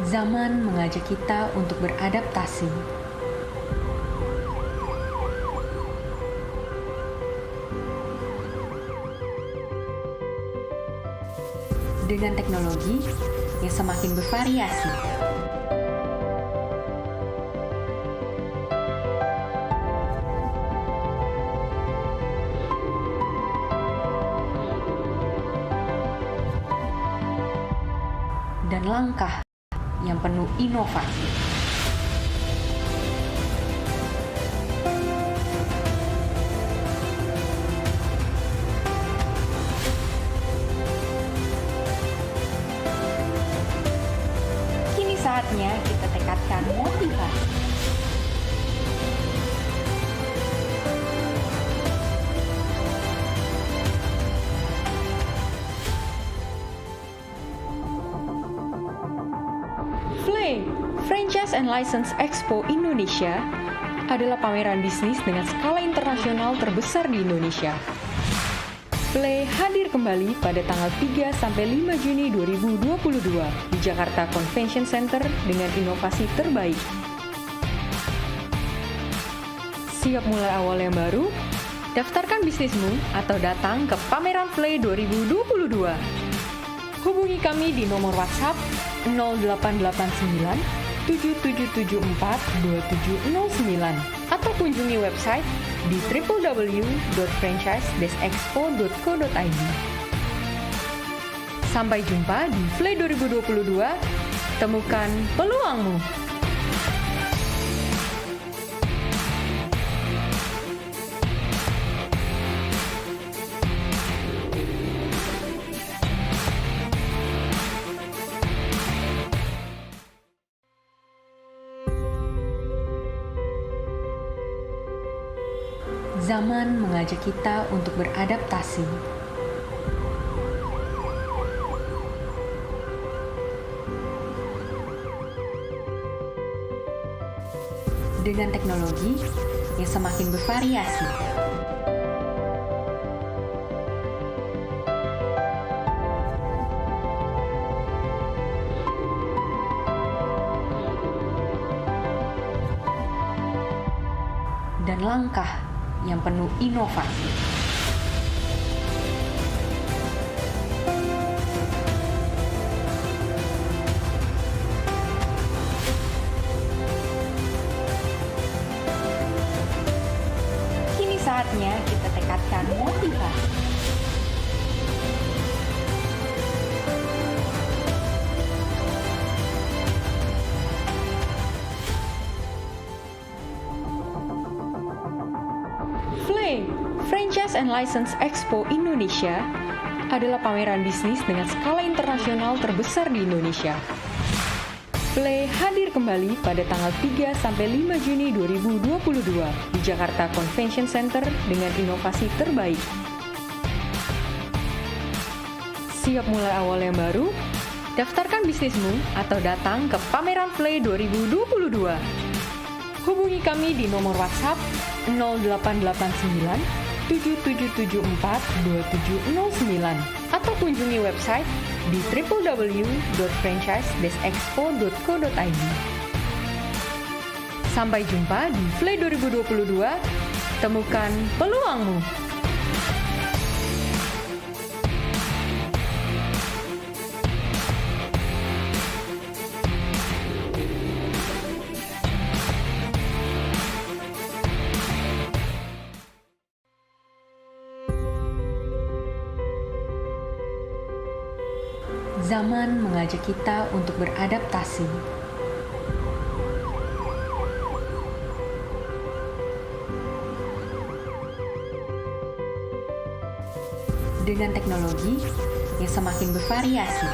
Zaman mengajak kita untuk beradaptasi. Dengan teknologi yang semakin bervariasi. Dan langkah yang penuh inovasi. Kini saatnya kita tekadkan motivasi. FLEI Franchise and License Expo Indonesia adalah pameran bisnis dengan skala internasional terbesar di Indonesia. FLEI hadir kembali pada tanggal 3 sampai 5 Juni 2022 di Jakarta Convention Center dengan inovasi terbaik. Siap mulai awal yang baru? Daftarkan bisnismu atau datang ke pameran FLEI 2022. Hubungi kami di nomor WhatsApp 0889 7774 2709 atau kunjungi website di www.franchise-expo.co.id. Sampai jumpa di FLEI 2022, temukan peluangmu. Zaman mengajak kita untuk beradaptasi. Dengan teknologi yang semakin bervariasi. Dan langkah yang penuh inovasi. Kini saatnya kita tekadkan motivasi. FLEI Franchise and License Expo Indonesia adalah pameran bisnis dengan skala internasional terbesar di Indonesia. FLEI hadir kembali pada tanggal 3 sampai 5 Juni 2022 di Jakarta Convention Center dengan inovasi terbaik. Siap mulai awal yang baru? Daftarkan bisnismu atau datang ke pameran FLEI 2022. Hubungi kami di nomor WhatsApp 0889 7774 2709 atau kunjungi website di www.franchise-expo.co.id. Sampai jumpa di FLEI 2022, temukan peluangmu. Zaman mengajak kita untuk beradaptasi. Dengan teknologi yang semakin bervariasi.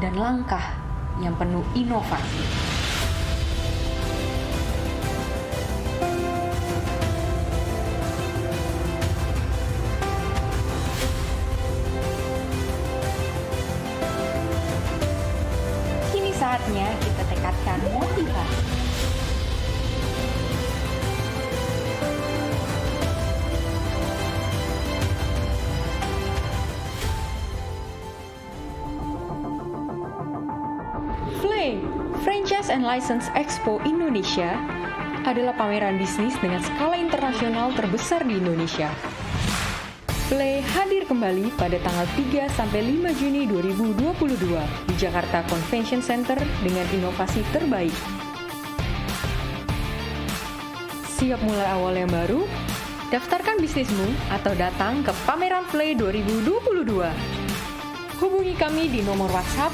Dan langkah yang penuh inovasi. Kini saatnya kita tekadkan motivasi. Franchise and License Expo Indonesia adalah pameran bisnis dengan skala internasional terbesar di Indonesia. FLEI hadir kembali pada tanggal 3 sampai 5 Juni 2022 di Jakarta Convention Center dengan inovasi terbaik. Siap mulai awal yang baru? Daftarkan bisnismu atau datang ke pameran FLEI 2022. Hubungi kami di nomor WhatsApp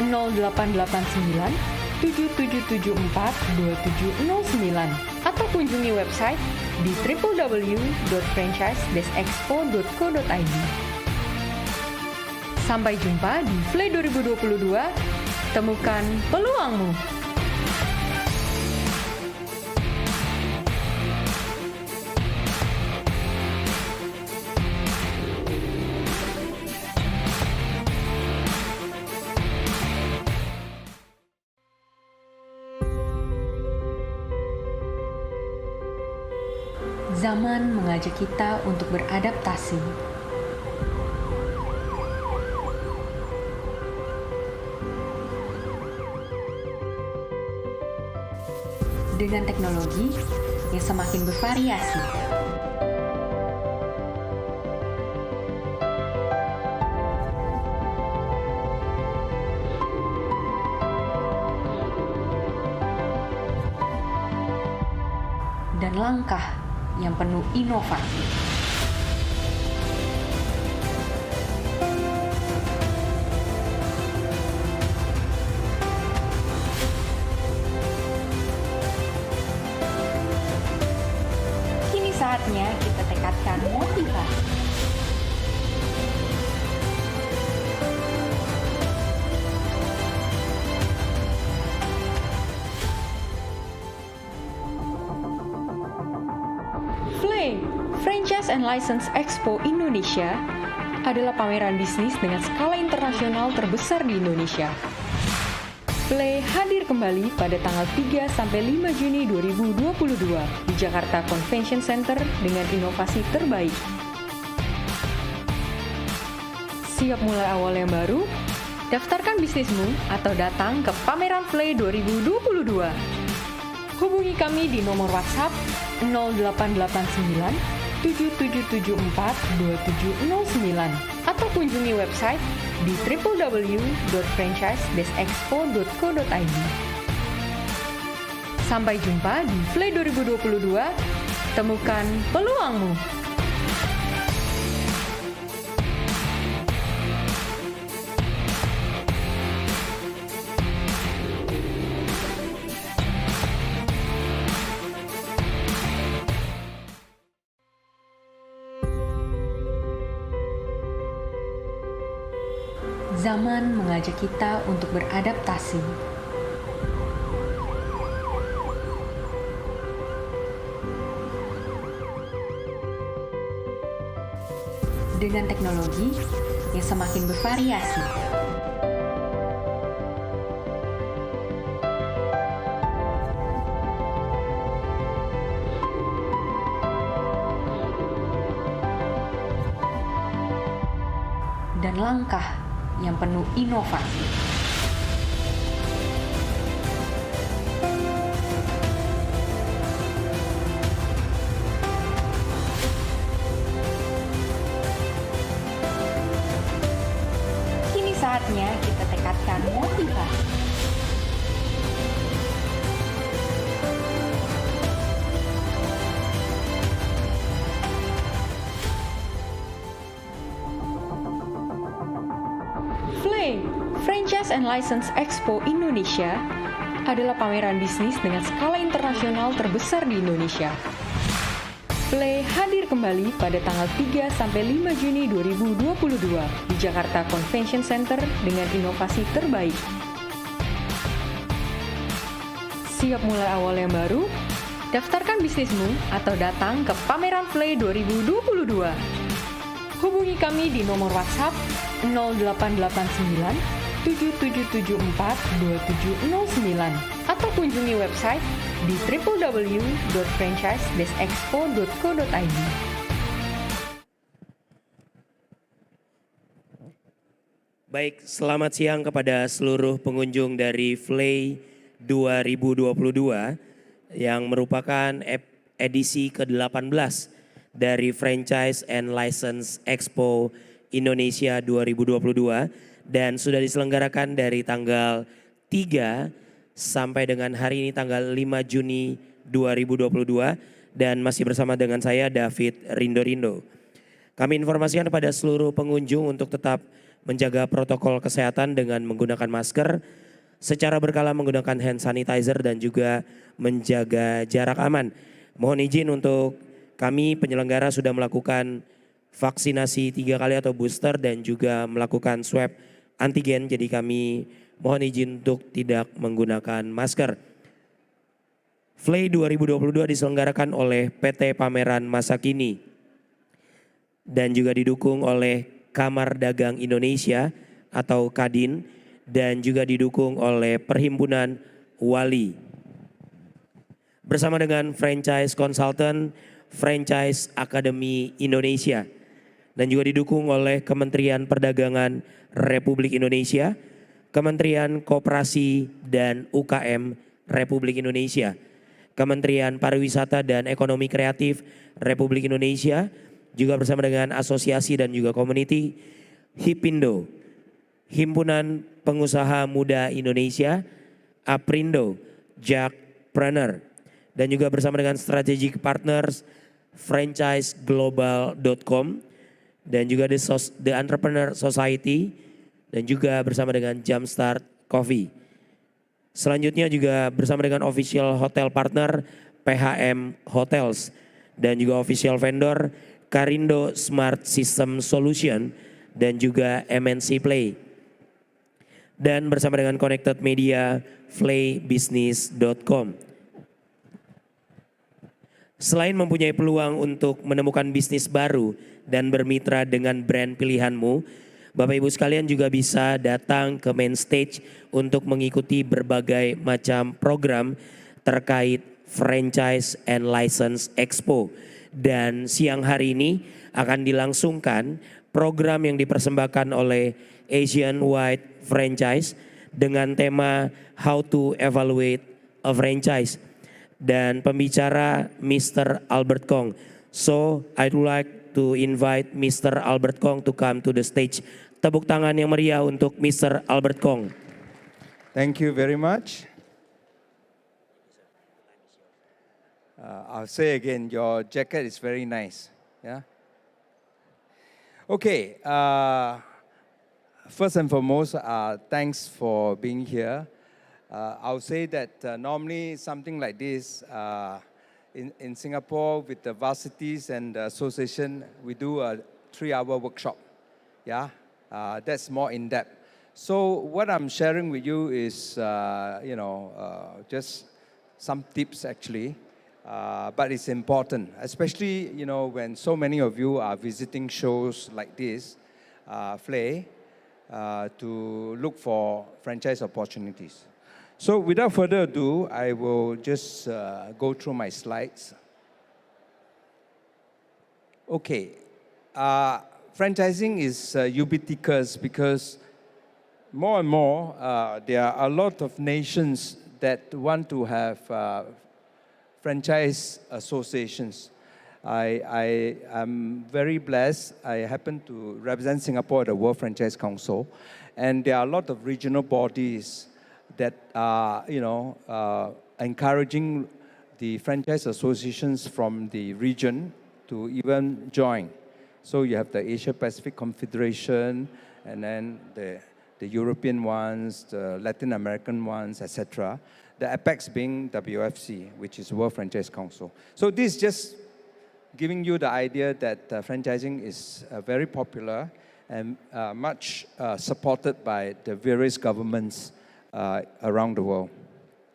0889 7774 2709 atau kunjungi website di www.franchise-expo.co.id. Sampai jumpa di FLEI 2022, temukan peluangmu. Zaman mengajak kita untuk beradaptasi. Dengan teknologi yang semakin bervariasi. Dan langkah yang penuh inovasi. Kini saatnya kita tekadkan motivasi. FLEI, Franchise and License Expo Indonesia, adalah pameran bisnis dengan skala internasional terbesar di Indonesia. FLEI hadir kembali pada tanggal 3 sampai 5 Juni 2022 di Jakarta Convention Center dengan inovasi terbaik. Siap mulai awal yang baru? Daftarkan bisnismu atau datang ke pameran FLEI 2022. Hubungi kami di nomor WhatsApp 0889 7774 2709 atau kunjungi website di www.franchise-expo.co.id. Sampai jumpa di FLEI 2022, temukan peluangmu. Zaman mengajak kita untuk beradaptasi. Dengan teknologi yang semakin bervariasi. Dan langkah yang penuh inovasi. Kini saatnya kita tekadkan motivasi. FLEI, Franchise and License Expo Indonesia, adalah pameran bisnis dengan skala internasional terbesar di Indonesia. FLEI hadir kembali pada tanggal 3 sampai 5 Juni 2022 di Jakarta Convention Center dengan inovasi terbaik. Siap mulai awal yang baru? Daftarkan bisnismu atau datang ke pameran FLEI 2022. Hubungi kami di nomor WhatsApp 0889 7774 2709 atau kunjungi website di www.franchise-expo.co.id. Baik, selamat siang kepada seluruh pengunjung dari FLEI 2022 yang merupakan edisi ke-18 dari Franchise and License Expo Indonesia 2022 dan sudah diselenggarakan dari tanggal 3 sampai dengan hari ini tanggal 5 Juni 2022 dan masih bersama dengan saya David Rindo. Kami informasikan kepada seluruh pengunjung untuk tetap menjaga protokol kesehatan dengan menggunakan masker, secara berkala menggunakan hand sanitizer dan juga menjaga jarak aman. Mohon izin untuk kami penyelenggara sudah melakukan vaksinasi 3 kali atau booster dan juga melakukan swab antigen. Jadi kami mohon izin untuk tidak menggunakan masker. FLEI 2022 diselenggarakan oleh PT Pameran Masa Kini dan juga didukung oleh Kamar Dagang Indonesia atau Kadin dan juga didukung oleh Perhimpunan Wali. Bersama dengan Franchise Consultant, Franchise Academy Indonesia dan juga didukung oleh Kementerian Perdagangan Republik Indonesia, Kementerian Koperasi dan UKM Republik Indonesia, Kementerian Pariwisata dan Ekonomi Kreatif Republik Indonesia, juga bersama dengan asosiasi dan juga community HIPindo, Himpunan Pengusaha Muda Indonesia, Aprindo, Jackpreneur, dan juga bersama dengan strategic partners franchiseglobal.com dan juga The Entrepreneur Society dan juga bersama dengan Jumpstart Coffee. Selanjutnya juga bersama dengan official hotel partner PHM Hotels dan juga official vendor Karindo Smart System Solution dan juga MNC Play. Dan bersama dengan connected media FLEIbusiness.com. Selain mempunyai peluang untuk menemukan bisnis baru dan bermitra dengan brand pilihanmu, Bapak Ibu sekalian juga bisa datang ke main stage untuk mengikuti berbagai macam program terkait Franchise and License Expo. Dan siang hari ini akan dilangsungkan program yang dipersembahkan oleh Asian Wide Franchise dengan tema How to Evaluate a Franchise dan pembicara Mr. Albert Kong. So I'd like to invite Mr. Albert Kong to come to the stage. Tepuk tangan yang meriah untuk Mr. Albert Kong. Thank you very much. I'll say again, your jacket is very nice. Yeah. Okay. First and foremost, thanks for being here. I'll say that normally something like this in Singapore with the varsities and the association, we do a 3-hour workshop. Yeah, that's more in depth. So what I'm sharing with you is, just some tips actually, but it's important, especially when so many of you are visiting shows like this, FLEI. To look for franchise opportunities. So without further ado, I will just go through my slides. Okay, franchising is ubiquitous because more and more there are a lot of nations that want to have franchise associations. I am very blessed. I happen to represent Singapore at the World Franchise Council, and there are a lot of regional bodies that are, encouraging the franchise associations from the region to even join. So you have the Asia Pacific Confederation, and then the European ones, the Latin American ones, etc. The apex being WFC, which is World Franchise Council. So this just giving you the idea that franchising is very popular and much supported by the various governments around the world.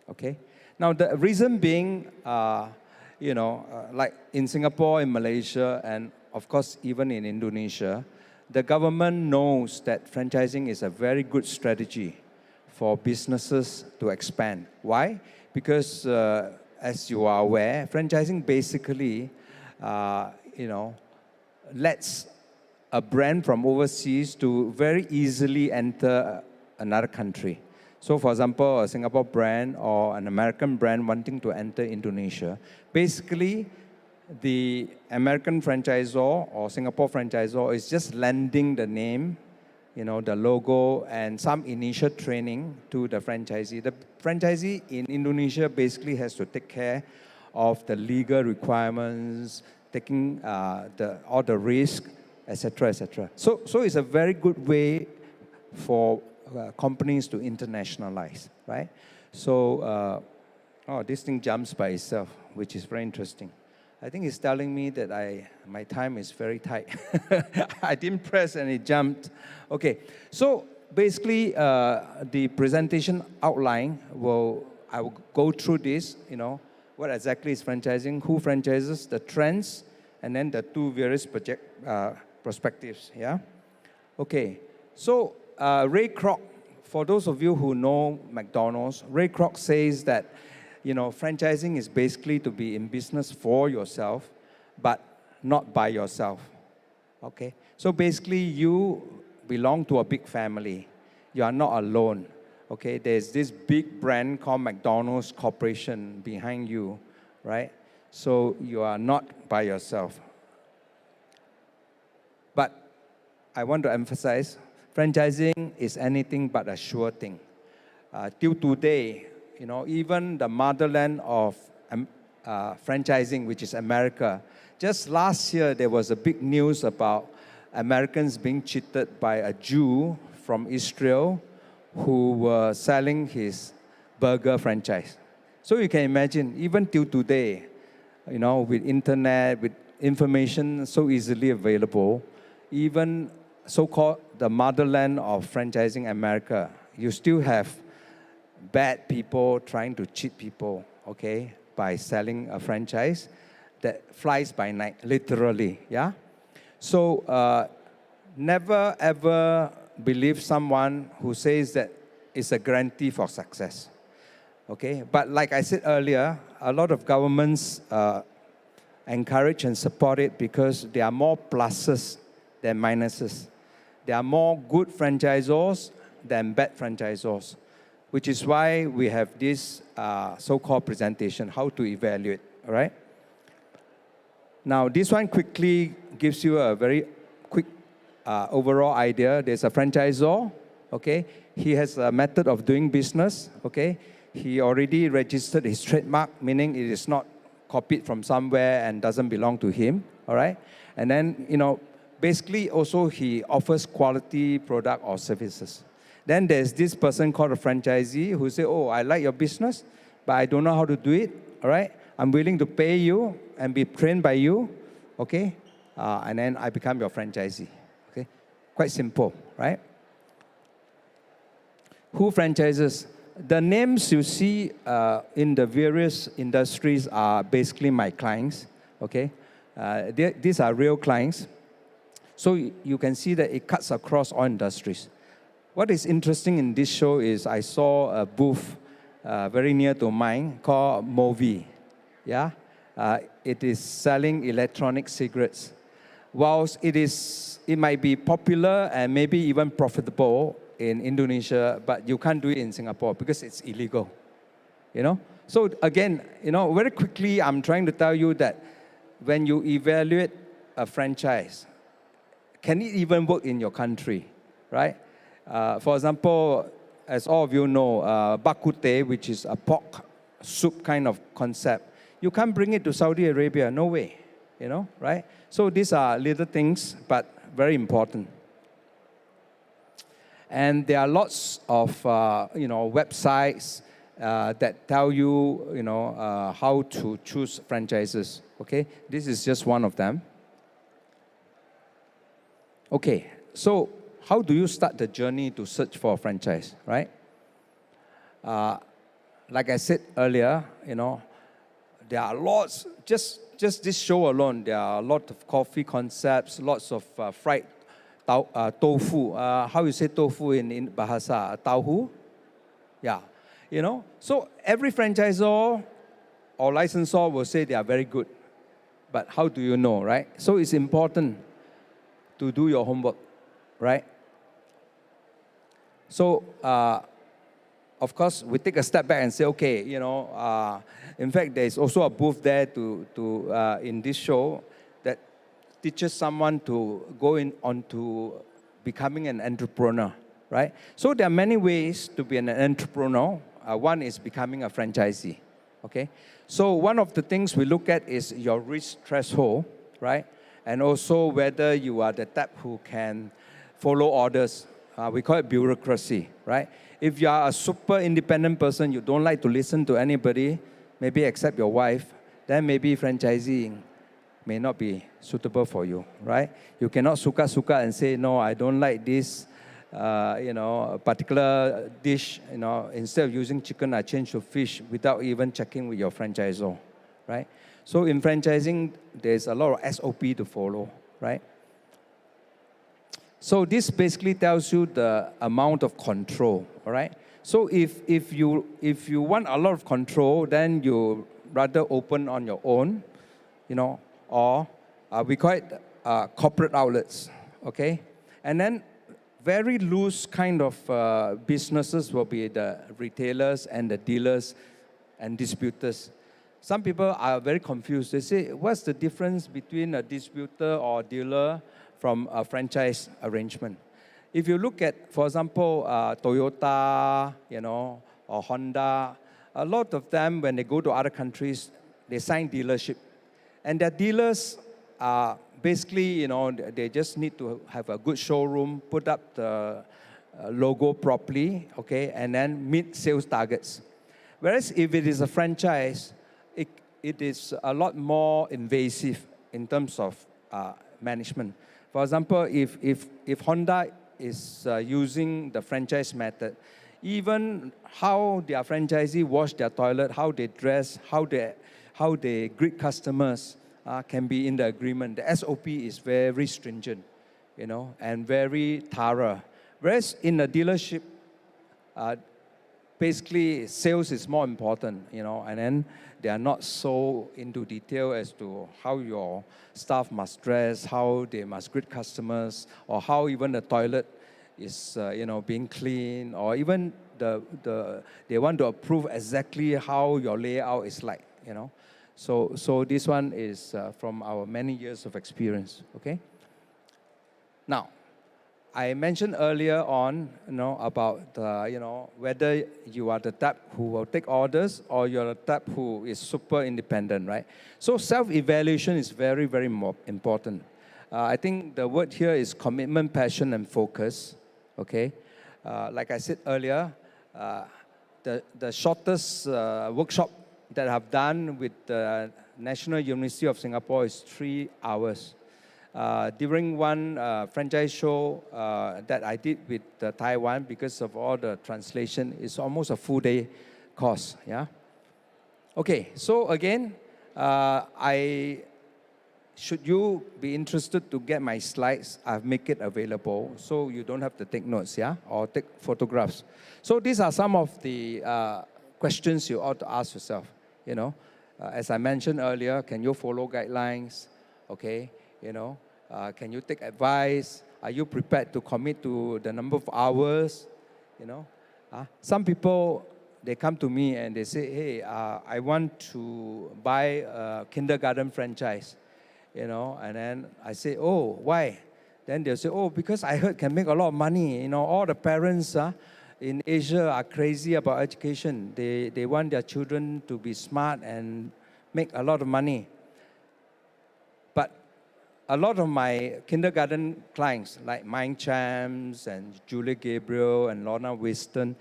Okay. Now the reason being, like in Singapore, in Malaysia, and of course even in Indonesia, the government knows that franchising is a very good strategy for businesses to expand. Why? Because as you are aware, franchising basically lets a brand from overseas to very easily enter another country. So for example, a Singapore brand or an American brand wanting to enter Indonesia, basically the American franchisor or Singapore franchisor is just lending the name, the logo and some initial training to the franchisee. The franchisee in Indonesia basically has to take care of the legal requirements, taking all the risk, etc., etc. So it's a very good way for companies to internationalize, right? So, this thing jumps by itself, which is very interesting. I think it's telling me that my time is very tight. I didn't press and it jumped. Okay, so basically the presentation outline, I will go through this, what exactly is franchising, who franchises, the trends, and then the two various perspectives, yeah? Okay, so Ray Kroc, for those of you who know McDonald's, Ray Kroc says that, franchising is basically to be in business for yourself, but not by yourself, okay? So basically you belong to a big family. You are not alone, okay? There's this big brand called McDonald's Corporation behind you, right? So you are not by yourself. But I want to emphasize, franchising is anything but a sure thing. Till today, even the motherland of franchising, which is America, just last year there was a big news about Americans being cheated by a Jew from Israel who were selling his burger franchise. So you can imagine, even till today, with internet, with information so easily available, even so-called the motherland of franchising America, you still have bad people trying to cheat people, okay, by selling a franchise that flies by night, literally, yeah? So never ever believe someone who says that it's a guarantee for success, okay? But like I said earlier, a lot of governments encourage and support it because there are more pluses than minuses. There are more good franchisors than bad franchisors, which is why we have this so-called presentation, how to evaluate, all right? Now, this one quickly gives you a very quick overall idea. There's a franchisor, okay? He has a method of doing business, okay? He already registered his trademark, meaning it is not copied from somewhere and doesn't belong to him, all right? And then, basically also he offers quality product or services. Then there's this person called a franchisee who say, oh, I like your business, but I don't know how to do it, all right? I'm willing to pay you and be trained by you, okay? And then I become your franchisee, okay? Quite simple, right? Who franchises? The names you see in the various industries are basically my clients, okay? These are real clients. So you can see that it cuts across all industries. What is interesting in this show is I saw a booth very near to mine called Movi. Yeah? It is selling electronic cigarettes. Whilst it might be popular and maybe even profitable in Indonesia, but you can't do it in Singapore because it's illegal. So again, very quickly, I'm trying to tell you that when you evaluate a franchise, can it even work in your country, right? For example, as all of you know, bak kut teh, which is a pork soup kind of concept, you can't bring it to Saudi Arabia, no way, right? So these are little things, but very important. And there are lots of, websites that tell you, how to choose franchises, okay? This is just one of them. Okay, so how do you start the journey to search for a franchise, right? Like I said earlier, there are lots, just this show alone, there are a lot of coffee concepts, lots of fried tofu. How you say tofu in Bahasa? Tauhu? Yeah, So every franchisor or licensor will say they are very good. But how do you know, right? So it's important to do your homework, right? So, of course, we take a step back and say, okay, in fact, there is also a booth there in this show that teaches someone to go onto becoming an entrepreneur, right? So there are many ways to be an entrepreneur. One is becoming a franchisee, okay? So one of the things we look at is your risk threshold, right? And also whether you are the type who can follow orders. We call it bureaucracy, right? If you are a super independent person, you don't like to listen to anybody, maybe except your wife, then maybe franchising may not be suitable for you, right? You cannot suka and say, no, I don't like this, a particular dish, instead of using chicken, I change to fish without even checking with your franchisor, right? So in franchising, there's a lot of SOP to follow, right? So this basically tells you the amount of control, all right? So if you want a lot of control, then you rather open on your own, or we call it corporate outlets, okay? And then very loose kind of businesses will be the retailers and the dealers and distributors. Some people are very confused. They say, what's the difference between a distributor or dealer from a franchise arrangement? If you look at, for example, Toyota, or Honda, a lot of them, when they go to other countries, they sign dealership. And their dealers are basically, they just need to have a good showroom, put up the logo properly, okay, and then meet sales targets. Whereas if it is a franchise, it is a lot more invasive in terms of management. For example, if Honda is using the franchise method, even how their franchisee wash their toilet, how they dress, how they greet customers can be in the agreement. The SOP is very stringent, and very thorough. Whereas in a dealership, basically sales is more important, and then they are not so into detail as to how your staff must dress, how they must greet customers, or how even the toilet is, being clean, or even they want to approve exactly how your layout is like, So this one is from our many years of experience, okay? Now, I mentioned earlier on, about whether you are the type who will take orders or you're the type who is super independent, right? So self-evaluation is very, very important. I think the word here is commitment, passion, and focus, okay? Like I said earlier, the shortest workshop that I've done with the National University of Singapore is 3 hours. During one franchise show that I did with Taiwan, because of all the translation, it's almost a full day course, yeah? Okay, so again, should you be interested to get my slides, I've made it available, so you don't have to take notes, yeah? Or take photographs. So these are some of the questions you ought to ask yourself, As I mentioned earlier, can you follow guidelines, okay? Can you take advice? Are you prepared to commit to the number of hours? Some people, they come to me and they say, hey, I want to buy a kindergarten franchise, and then I say, oh, why? Then they'll say, oh, because I heard can make a lot of money. All the parents in Asia are crazy about education. They want their children to be smart and make a lot of money. A lot of my kindergarten clients, like Mind Champs and Julia Gabriel and Lorna Weston,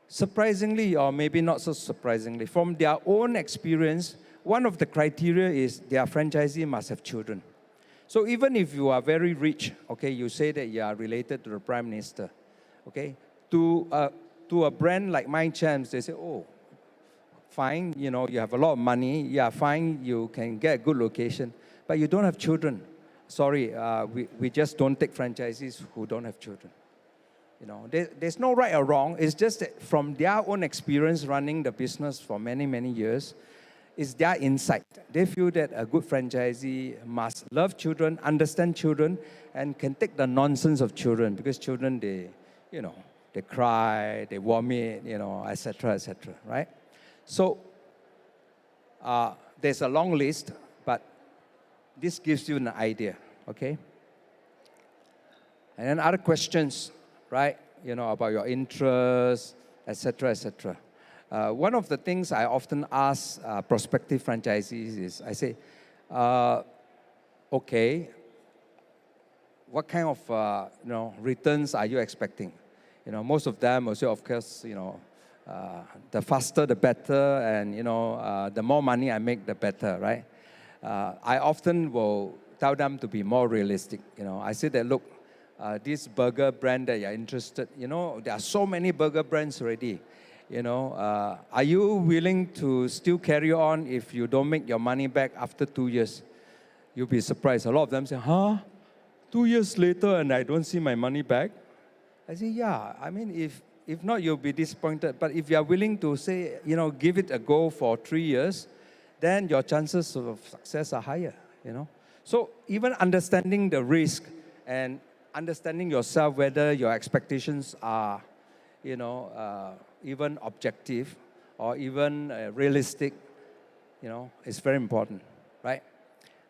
surprisingly, or maybe not so surprisingly, from their own experience, one of the criteria is their franchisee must have children. So even if you are very rich, okay, you say that you are related to the Prime Minister, okay, to a brand like Mind Champs, they say, oh, fine, you have a lot of money, yeah, fine, you can get a good location, but you don't have children. Sorry, we just don't take franchisees who don't have children. There's no right or wrong. It's just that from their own experience running the business for many, many years, it's their insight. They feel that a good franchisee must love children, understand children, and can take the nonsense of children, because children, they cry, they vomit, etc., etc., right? So there's a long list, but this gives you an idea, okay? And then other questions, right? About your interests, etc., etc. One of the things I often ask prospective franchisees is, I say, okay, what kind of returns are you expecting? Most of them will say, of course, the faster the better, and the more money I make, the better, right? I often will tell them to be more realistic. I say that, look, this burger brand that you're interested, there are so many burger brands already. Are you willing to still carry on if you don't make your money back after 2 years? You'll be surprised. A lot of them say, huh? 2 years later and I don't see my money back? I say, yeah. I mean, if not, you'll be disappointed. But if you are willing to say, give it a go for 3 years, then your chances of success are higher, So even understanding the risk and understanding yourself, whether your expectations are, even objective or even realistic, is very important, right?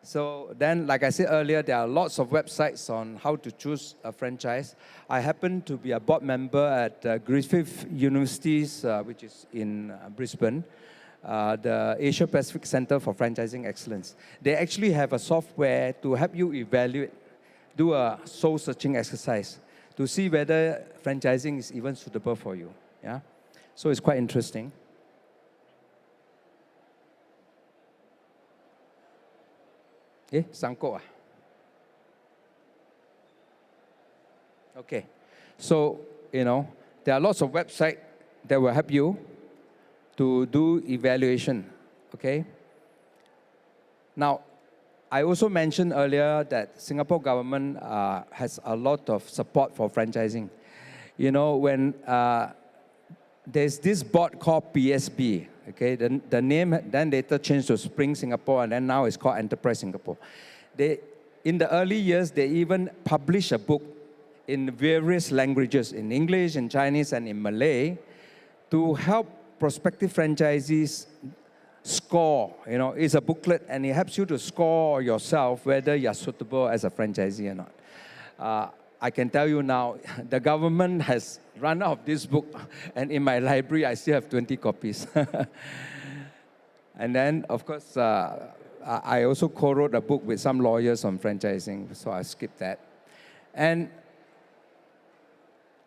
So then, like I said earlier, there are lots of websites on how to choose a franchise. I happen to be a board member at Griffith University's, which is in Brisbane, the Asia Pacific Center for Franchising Excellence. They actually have a software to help you evaluate, do a soul-searching exercise to see whether franchising is even suitable for you. Yeah, so it's quite interesting. Sangkok ah? Okay, so, there are lots of websites that will help you to do evaluation, okay? Now, I also mentioned earlier that Singapore government has a lot of support for franchising. When there's this board called PSB, okay? The name then later changed to Spring Singapore, and then now it's called Enterprise Singapore. In the early years, they even published a book in various languages, in English, in Chinese, and in Malay, to help prospective franchisees score. It's a booklet, and it helps you to score yourself whether you're suitable as a franchisee or not. I can tell you now, the government has run out of this book, and in my library, I still have 20 copies. And then, of course, I also co-wrote a book with some lawyers on franchising, so I skipped that. And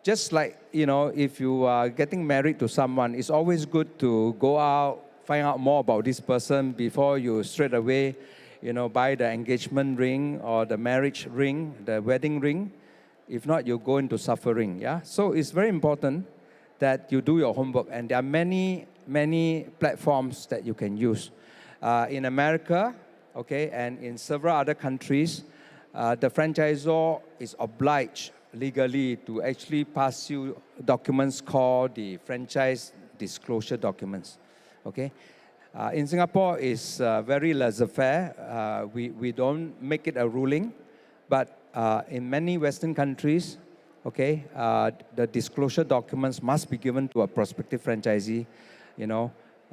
just like, if you are getting married to someone, it's always good to go out, find out more about this person before you straight away, buy the engagement ring or the marriage ring, the wedding ring. If not, you go into suffering, yeah? So it's very important that you do your homework, and there are many, many platforms that you can use. In America, okay, and in several other countries, the franchisor is obliged legally to actually pass you documents called the franchise disclosure documents, okay? In Singapore, it's very laissez-faire. We don't make it a ruling, but in many Western countries, okay, the disclosure documents must be given to a prospective franchisee,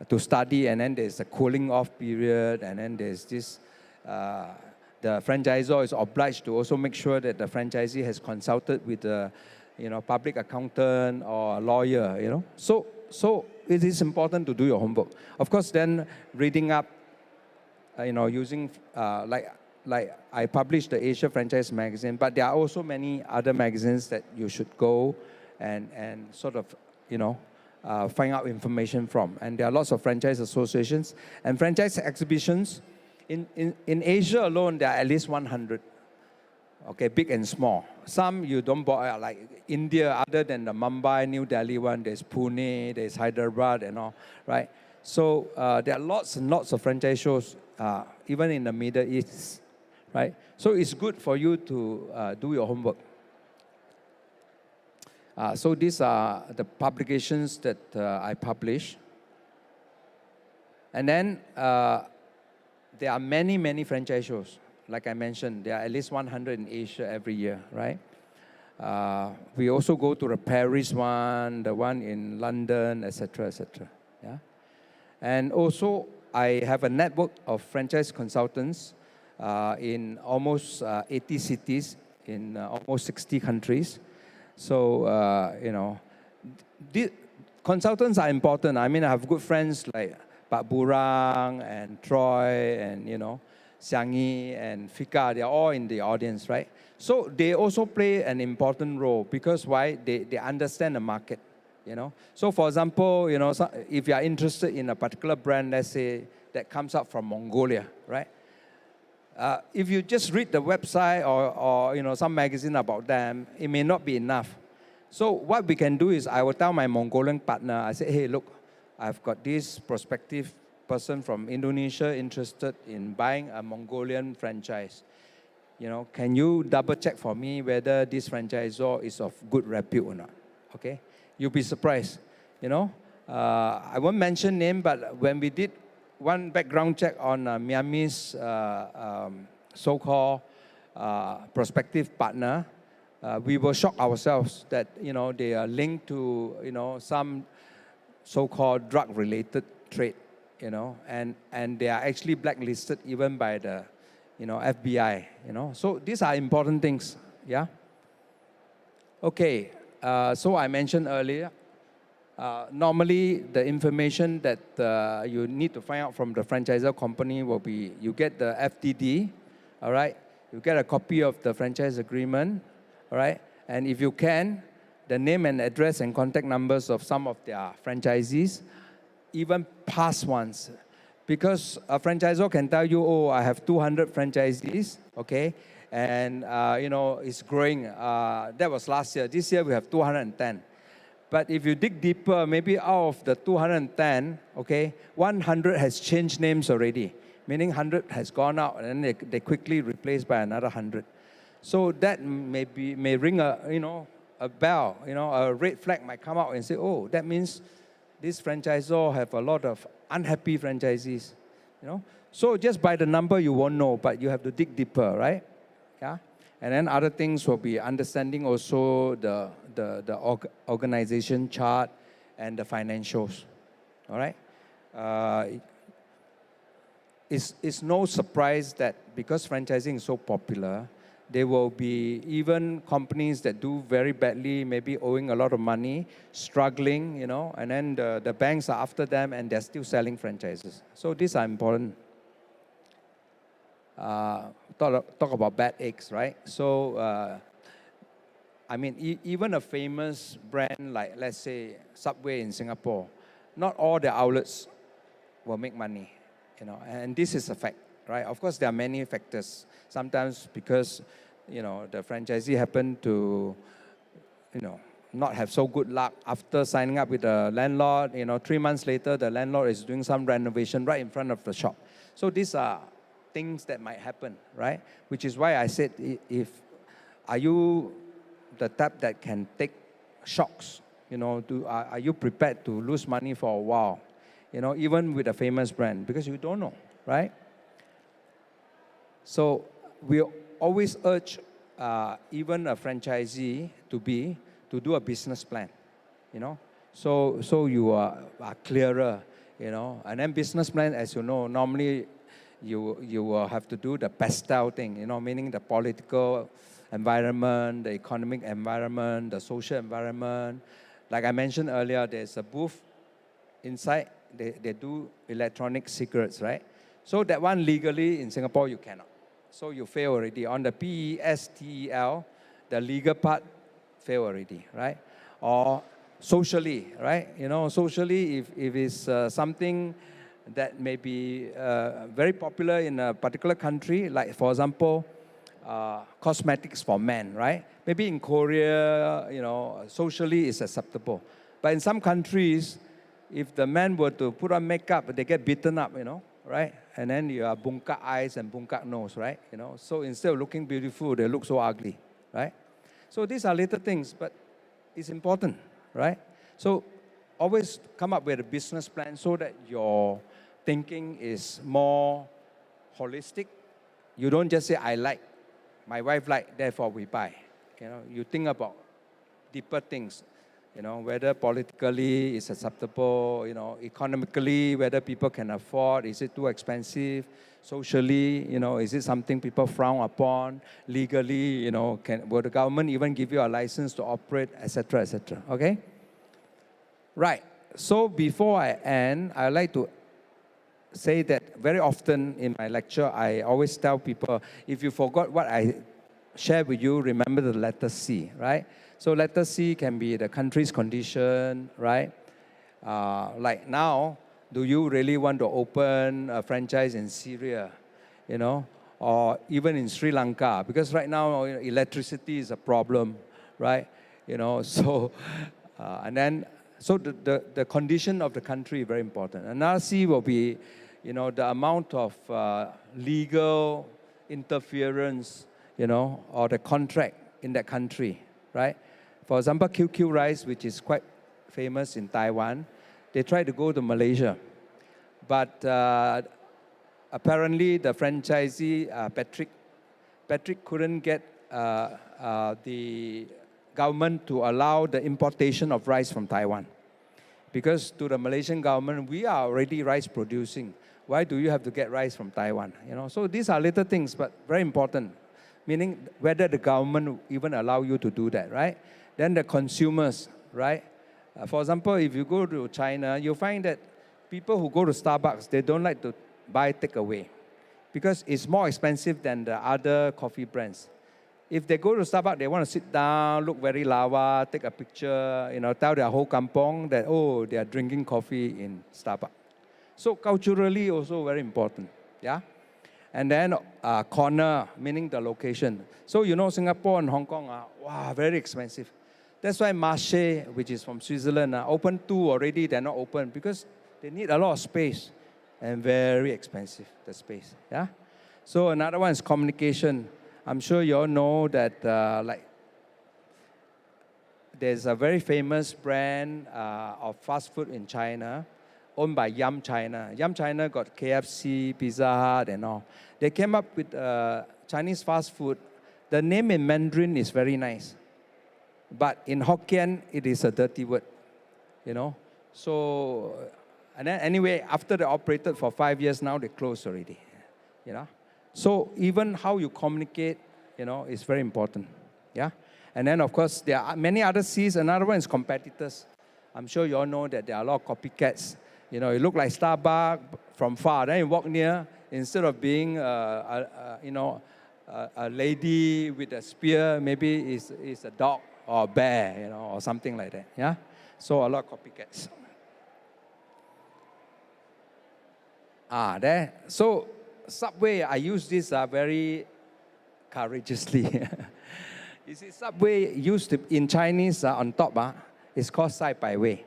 to study, and then there's a cooling off period, and then there's this, the franchisor is obliged to also make sure that the franchisee has consulted with a, public accountant or a lawyer, So it is important to do your homework. Of course, then reading up, using, like I published the Asia Franchise magazine, but there are also many other magazines that you should go and sort of, find out information from. And there are lots of franchise associations and franchise exhibitions. In Asia alone, there are at least 100, okay, big and small. Some you don't buy, like India, other than the Mumbai, New Delhi one, there's Pune, there's Hyderabad and all, right? So there are lots and lots of franchise shows, even in the Middle East, right? So it's good for you to do your homework. So these are the publications that I publish. And then there are many, many franchise shows. Like I mentioned, there are at least 100 in Asia every year, right? We also go to the Paris one, the one in London, etc., etc. Yeah, and also I have a network of franchise consultants in almost 80 cities in almost 60 countries. So consultants are important. I mean, I have good friends like Pak Burang and Troy and Xiang Yi and Fika. They are all in the audience, right? So they also play an important role because why? They understand the market. So for example, if you are interested in a particular brand, let's say that comes up from Mongolia, right? If you just read the website or some magazine about them, it may not be enough. So what we can do is I will tell my Mongolian partner, I say, hey, look, I've got this prospective person from Indonesia interested in buying a Mongolian franchise. Can you double check for me whether this franchisor is of good repute or not? Okay, you'll be surprised. I won't mention name, but when we did one background check on Miami's so-called prospective partner, we were shocked ourselves that they are linked to some so-called drug-related trade, and they are actually blacklisted even by the FBI. So these are important things. Yeah. Okay. So I mentioned earlier. Normally, the information that you need to find out from the franchisor company will be, you get the FDD, all right? You get a copy of the franchise agreement, all right? And if you can, the name and address and contact numbers of some of their franchisees, even past ones. Because a franchisor can tell you, oh, I have 200 franchisees, okay? And, it's growing. That was last year. This year, we have 210. But if you dig deeper, maybe out of the 210, okay, 100 has changed names already, meaning 100 has gone out and then they quickly replaced by another 100. So that may ring a bell, a red flag might come out and say, oh, that means this franchisor have a lot of unhappy franchisees, So just by the number you won't know, but you have to dig deeper, right? Yeah. And then other things will be understanding also the organization chart and the financials. All right? It's no surprise that because franchising is so popular, there will be even companies that do very badly, maybe owing a lot of money, struggling, and then the banks are after them and they're still selling franchises. So these are important. Talk about bad eggs, right? So, even a famous brand like, let's say, Subway in Singapore, not all the outlets will make money, and this is a fact, right? Of course, there are many factors. Sometimes because, the franchisee happened to, not have so good luck after signing up with the landlord, 3 months later, the landlord is doing some renovation right in front of the shop. So these are things that might happen, right? Which is why I said, are you the type that can take shocks? Are you prepared to lose money for a while? Even with a famous brand, because you don't know, right? So we always urge even a franchisee to do a business plan, so you are clearer, and then business plan, as you know, normally you will have to do the pastel thing, meaning the political environment, the economic environment, the social environment. Like I mentioned earlier, there's a booth inside. They do electronic cigarettes, right? So that one legally in Singapore you cannot. So you fail already. On the PESTEL, the legal part fail already, right? Or socially, right? Socially, if it's something that may be very popular in a particular country, like for example, cosmetics for men, right? Maybe in Korea, socially it's acceptable. But in some countries, if the men were to put on makeup, they get beaten up, right? And then you have bungkak eyes and bungkak nose, right? So instead of looking beautiful, they look so ugly, right? So these are little things, but it's important, right? So always come up with a business plan so that your thinking is more holistic. You don't just say, I like, my wife like, therefore we buy. You think about deeper things, whether politically it's acceptable, economically, whether people can afford, is it too expensive, socially, is it something people frown upon, legally, will the government even give you a license to operate, etc., okay? Right, so before I end, I'd like to say that very often in my lecture, I always tell people, if you forgot what I shared with you, remember the letter C, right? So letter C can be the country's condition, right? Like now, do you really want to open a franchise in Syria, or even in Sri Lanka? Because right now, electricity is a problem, right? So, and then, so the condition of the country is very important. Another C will be, the amount of legal interference, or the contract in that country, right? For example, QQ Rice, which is quite famous in Taiwan, they tried to go to Malaysia. But apparently the franchisee, Patrick couldn't get the government to allow the importation of rice from Taiwan. Because to the Malaysian government, we are already rice producing. Why do you have to get rice from Taiwan? So these are little things, but very important. Meaning whether the government even allow you to do that, right? Then the consumers, right? For example, if you go to China, you'll find that people who go to Starbucks, they don't like to buy takeaway because it's more expensive than the other coffee brands. If they go to Starbucks, they want to sit down, look very lawa, take a picture, tell their whole kampong that, oh, they are drinking coffee in Starbucks. So culturally also very important, yeah? And then corner, meaning the location. So Singapore and Hong Kong are, wow, very expensive. That's why Marche, which is from Switzerland, open 2 already, they're not open because they need a lot of space and very expensive, the space, yeah? So another one is communication. I'm sure you all know that there's a very famous brand of fast food in China owned by Yum China. Yum China got KFC, Pizza Hut and all. They came up with Chinese fast food. The name in Mandarin is very nice. But in Hokkien, it is a dirty word, So, and then anyway, after they operated for 5 years now, they closed already, So even how you communicate, is very important, yeah? And then, of course, there are many other C's. Another one is competitors. I'm sure you all know that there are a lot of copycats. You look like Starbucks from far. Then you walk near, instead of being, a lady with a spear, maybe it's a dog or a bear, or something like that, yeah? So a lot of copycats. There. So Subway, I use this very courageously. You see, Subway used to, in Chinese, on top, it's called Sai Bai Wei.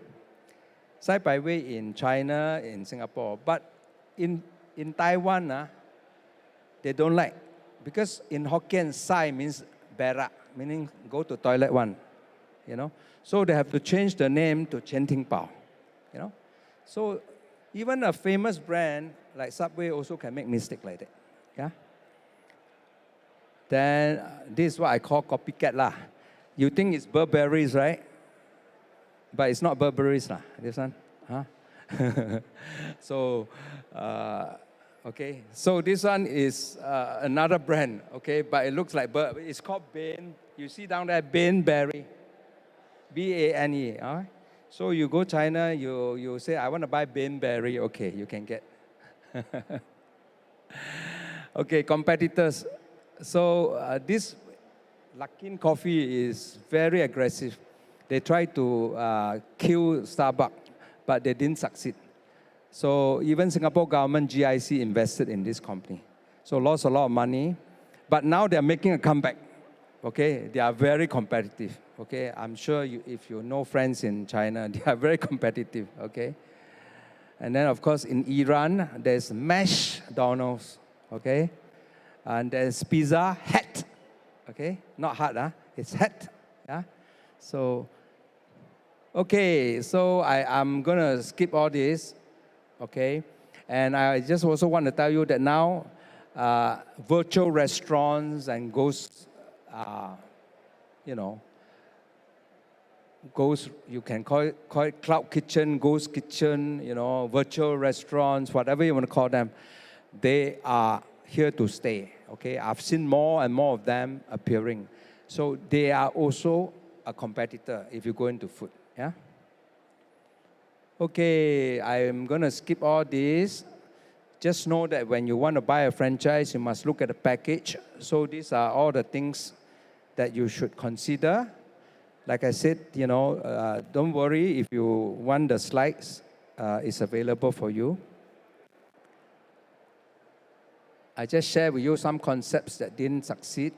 Sai Bai Wei in China, in Singapore. But in Taiwan, they don't like. Because in Hokkien, Sai means berak, meaning go to toilet one, So they have to change the name to Qian Ting Bao, So even a famous brand like Subway also can make mistake like that, yeah? Then this is what I call copycat lah. You think it's Burberry's, right? But it's not Burberry's lah, this one, huh? So, okay. So this one is another brand, okay? But it looks like, it's called Bane. You see down there, Baneberry. B-A-N-E, all right? So you go China, you say, I want to buy Baneberry. Okay, you can get. Okay, competitors. So this Luckin Coffee is very aggressive. They tried to kill Starbucks, but they didn't succeed. So even Singapore government, GIC, invested in this company. So lost a lot of money. But now they're making a comeback. Okay, they are very competitive. Okay, I'm sure if you know friends in China, they are very competitive. Okay, and then of course in Iran, there's McDonald's. Okay, and there's Pizza Hut. Okay, not Hut, it's Hut. Yeah, so okay, so I'm gonna skip all this. Okay, and I just also want to tell you that now virtual restaurants and ghost you can call it cloud kitchen, ghost kitchen, virtual restaurants, whatever you want to call them. They are here to stay, okay? I've seen more and more of them appearing. So they are also a competitor if you go into food, yeah? Okay, I'm going to skip all this. Just know that when you want to buy a franchise, you must look at the package. So these are all the things that you should consider. Like I said, don't worry if you want the slides, it's available for you. I just share with you some concepts that didn't succeed.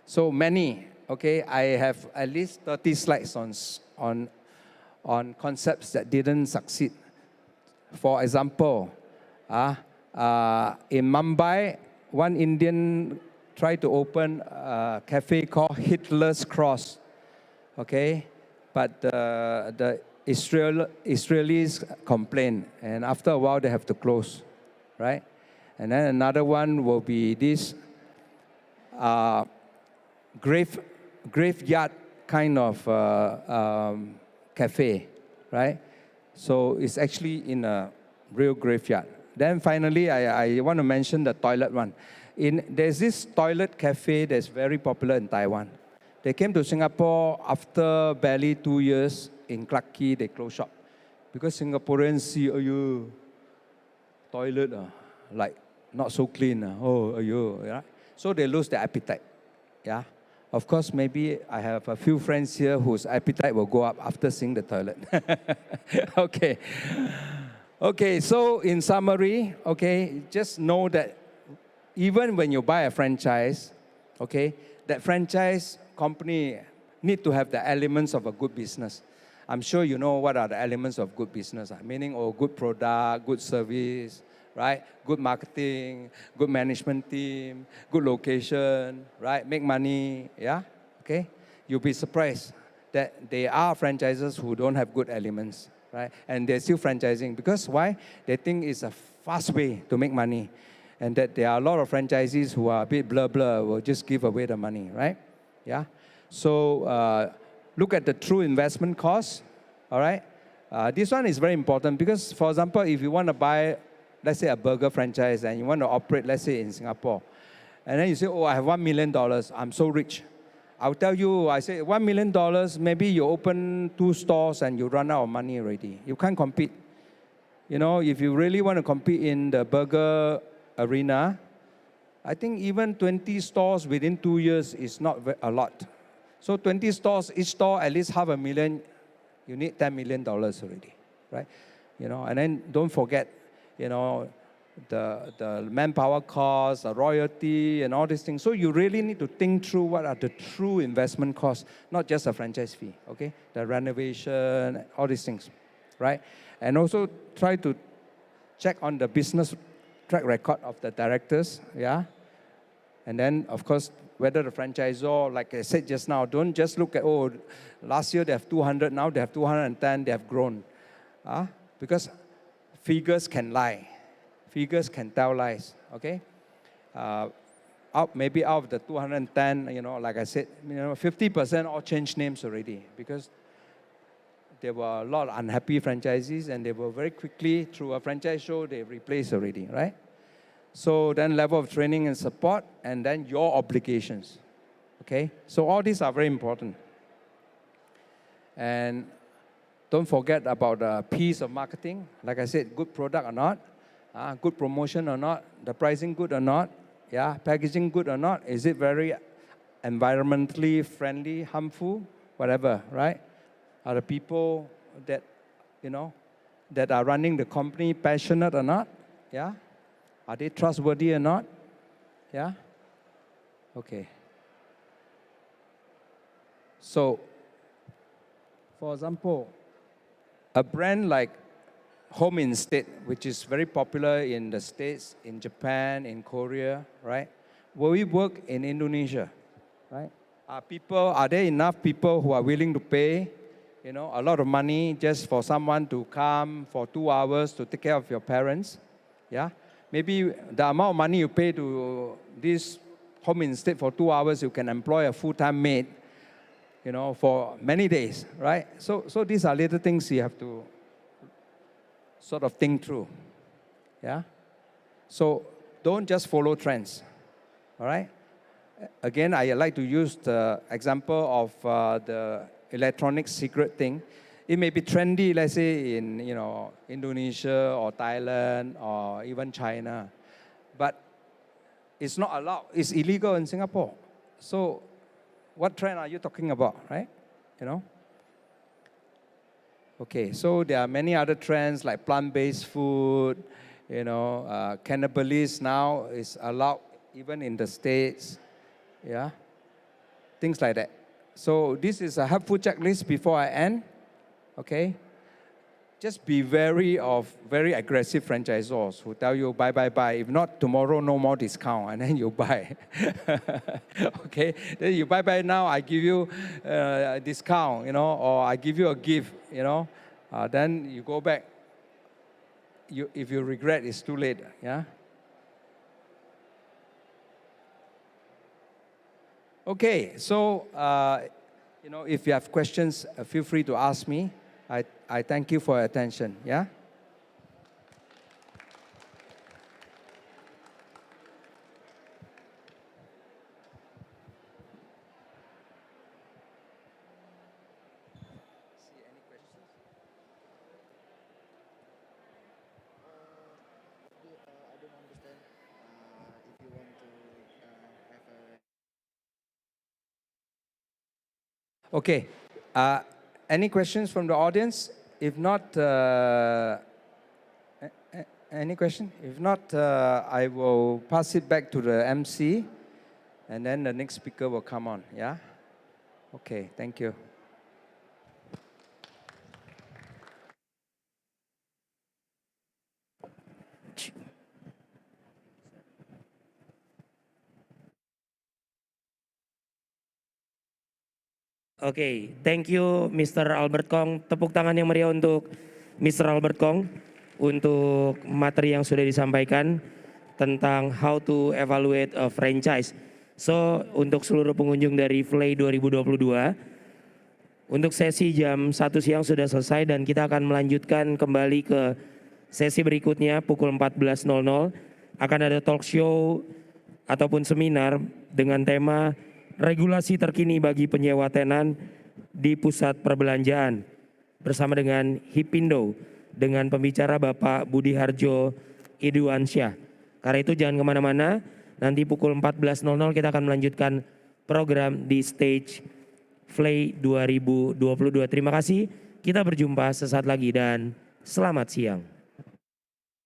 So many, okay? I have at least 30 slides on concepts that didn't succeed. For example, in Mumbai, one Indian tried to open a cafe called Hitler's Cross, okay? But the Israelis complained, and after a while they have to close, right? And then another one will be this graveyard kind of cafe, right? So it's actually in a real graveyard. Then finally, I want to mention the toilet one. There's this toilet cafe that's very popular in Taiwan. They came to Singapore after barely 2 years. In Clarke Quay, they closed shop. Because Singaporeans see, toilet, like not so clean. Yeah? So they lose their appetite. Yeah? Of course, maybe I have a few friends here whose appetite will go up after seeing the toilet. Okay. Okay, so in summary, okay, just know that even when you buy a franchise, okay, that franchise company need to have the elements of a good business. I'm sure you know what are the elements of good business, meaning good product, good service, right? Good marketing, good management team, good location, right? Make money, yeah? Okay? You'll be surprised that there are franchises who don't have good elements, right? And they're still franchising. Because why? They think it's a fast way to make money. And that there are a lot of franchisees who are a bit blur, will just give away the money, right? Yeah? So look at the true investment cost, all right? This one is very important because, for example, if you want to buy, let's say, a burger franchise and you want to operate, let's say, in Singapore, and then you say, I have $1 million, I'm so rich. I'll tell you, I say, $1 million, maybe you open 2 stores and you run out of money already. You can't compete. If you really want to compete in the burger arena, I think even 20 stores within 2 years is not a lot. So 20 stores, each store at least $500,000, you need $10 million already, right? And then don't forget, the manpower costs, the royalty, and all these things. So you really need to think through what are the true investment costs, not just a franchise fee, okay? The renovation, all these things, right? And also try to check on the business track record of the directors, yeah? And then, of course, whether the franchisor, like I said just now, don't just look at, last year they have 200, now they have 210, they have grown. Because figures can lie. Figures can tell lies, okay? Maybe out of the 210, like I said, 50% all changed names already because there were a lot of unhappy franchisees and they were very quickly, through a franchise show, they replaced already, right? So then level of training and support, and then your obligations, okay? So all these are very important. And don't forget about the piece of marketing. Like I said, good product or not, good promotion or not, the pricing good or not, yeah, packaging good or not, is it very environmentally friendly, harmful, whatever, right? Are the people that, that are running the company passionate or not, yeah? Are they trustworthy or not? Yeah? Okay. So, for example, a brand like Home Instead, which is very popular in the States, in Japan, in Korea, right? Will it work in Indonesia, right? Are there enough people who are willing to pay, a lot of money just for someone to come for 2 hours to take care of your parents? Yeah? Maybe the amount of money you pay to this Home Instead for 2 hours, you can employ a full-time maid. you know, for many days, right? So these are little things you have to sort of think through, yeah? So don't just follow trends, all right? Again, I like to use the example of the electronic cigarette thing. It may be trendy, let's say, in, you know, Indonesia or Thailand or even China, but it's not allowed. It's illegal in Singapore. So what trend are you talking about, right? You know? Okay, so there are many other trends like plant-based food, you know, cannabis now is allowed even in the States, yeah? Things like that. So this is a helpful checklist before I end, okay? Just be wary of very aggressive franchisors who tell you buy, buy, buy. If not, tomorrow no more discount, and then you buy. Okay, then you buy now, I give you a discount, you know, or I give you a gift, you know. Then you go back. If you regret, it's too late, yeah? Okay, so, you know, if you have questions, feel free to ask me. I thank you for your attention, yeah? I don't understand if you want to have a. Okay, any questions from the audience? If not, any question? If not, I will pass it back to the MC, and then the next speaker will come on, yeah? Okay, thank you. Oke, thank you Mr. Albert Kong. Tepuk tangan yang meriah untuk Mr. Albert Kong untuk materi yang sudah disampaikan tentang how to evaluate a franchise. So, untuk seluruh pengunjung dari FLEI 2022, untuk sesi jam 1 siang sudah selesai dan kita akan melanjutkan kembali ke sesi berikutnya pukul 14.00. Akan ada talk show ataupun seminar dengan tema regulasi terkini bagi penyewa tenan di pusat perbelanjaan bersama dengan Hipindo dengan pembicara Bapak Budi Harjo Iduansyah. Karena itu jangan kemana-mana, nanti pukul 14.00 kita akan melanjutkan program di stage FLEI 2022. Terima kasih, kita berjumpa sesaat lagi dan selamat siang.